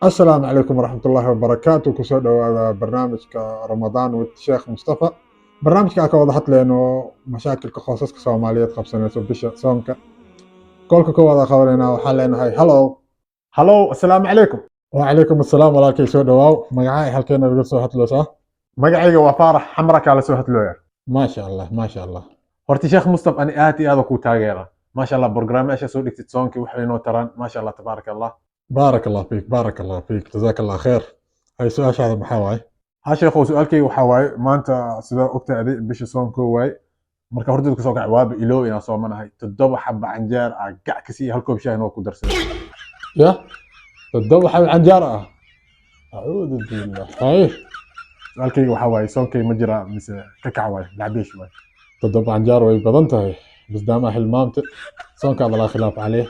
السلام عليكم ورحمة الله وبركاته كسو دhowaada barnaamijka Ramadan with Sheekh Mustafa barnaamijka ka wada hadlayno mashaakilka qoysaska Soomaaliyeed qabsanayso bisha soonka kolka ka wada qabanayna waxaan leenahay hello assalaamu calaykum وعليكم السلام walaalkay soo dhawaaw magacaa halkeena laga soo hadlaysaa magacayga waa faarax xamra kala soo hadlooya ما شاء الله horta sheekh mustaf ani aad iyo aad ku taageera maasha allah barnaamijka soo dhigtid soonkii waxay noo taraan maasha allah tabaaraka allah بارك الله فيك جزاك الله خير هاي سؤال هذا maxaa waaye ha sheekhow su'aalkayga waxaa waaye maanta sidaa ogtahay adi bisha soonka waaye marka horta ka soo kac waaba iloow inaan soomanahay 7 xabba canjeer ah gac ka sii hal koob shaah inoo ku darsaday يا تدوب حب عنجارة أعوذ بالله هاي su'aalkayga waxaa waaye soonkay ma jira mise ka kac waaye lacbiish waaye تدوب عنجارة way badan tahay بس دام hilmaamta soonkaada laa khilaaf calيه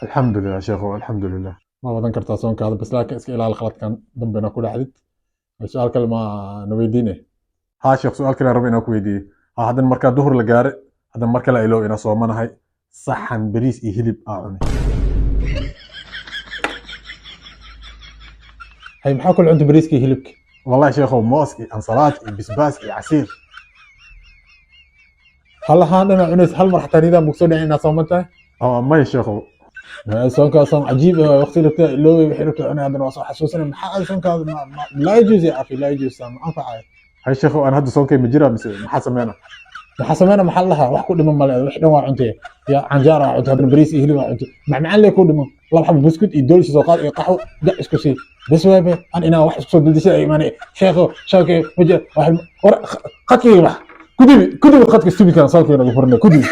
alxamdulilah sheekhow alxamdulilah ما badan kartaa soonkaada bas laakiin iska ilaali khaladkan dambena ku dhacdid su-aal kale ma na weydiine ha sheekh su'aal kale rabo inaan ku weydiiyo ha haddana markaa duhur la gaare haddana mar kale iloow inaan soomanahay saxan bariis iyo hilib aa cunay hay maxaa kula cunta bariiska iyo hilibka والله شيخو موس انصالات بسباس عسير hal ahaan dhinac cunays hal mar xataa nidaam soo dhicin inaad sooman tahay اه ما يا شيخو soonkaa soon cajiib ah waqti rabta ilooway wixii rabta cunay haddana waa soo xasuusanay maxaa soonkaada laa yajuuz ya akhi laa yajuuz ma anfacaya هاي شيخو انا هذا صونكي مجرى بس ما حسمينا waxaa sameynaa maxaa la dhahaa wax ku dhiman male wax dhan waa cuntay ya canjaar aa cuntay haddana bariis iyo hilib aa cuntay macmacaan lee ku dhiman laba xabo buskut iyo doolshi soo qaad iyo qaxwo gac isku sii bas waabe an inaa wax isku soo daldishay ay imaanay sheekho shawkay waje war qadkii wax kudibi qadka stubi kan sawkay nagu furnay kudibi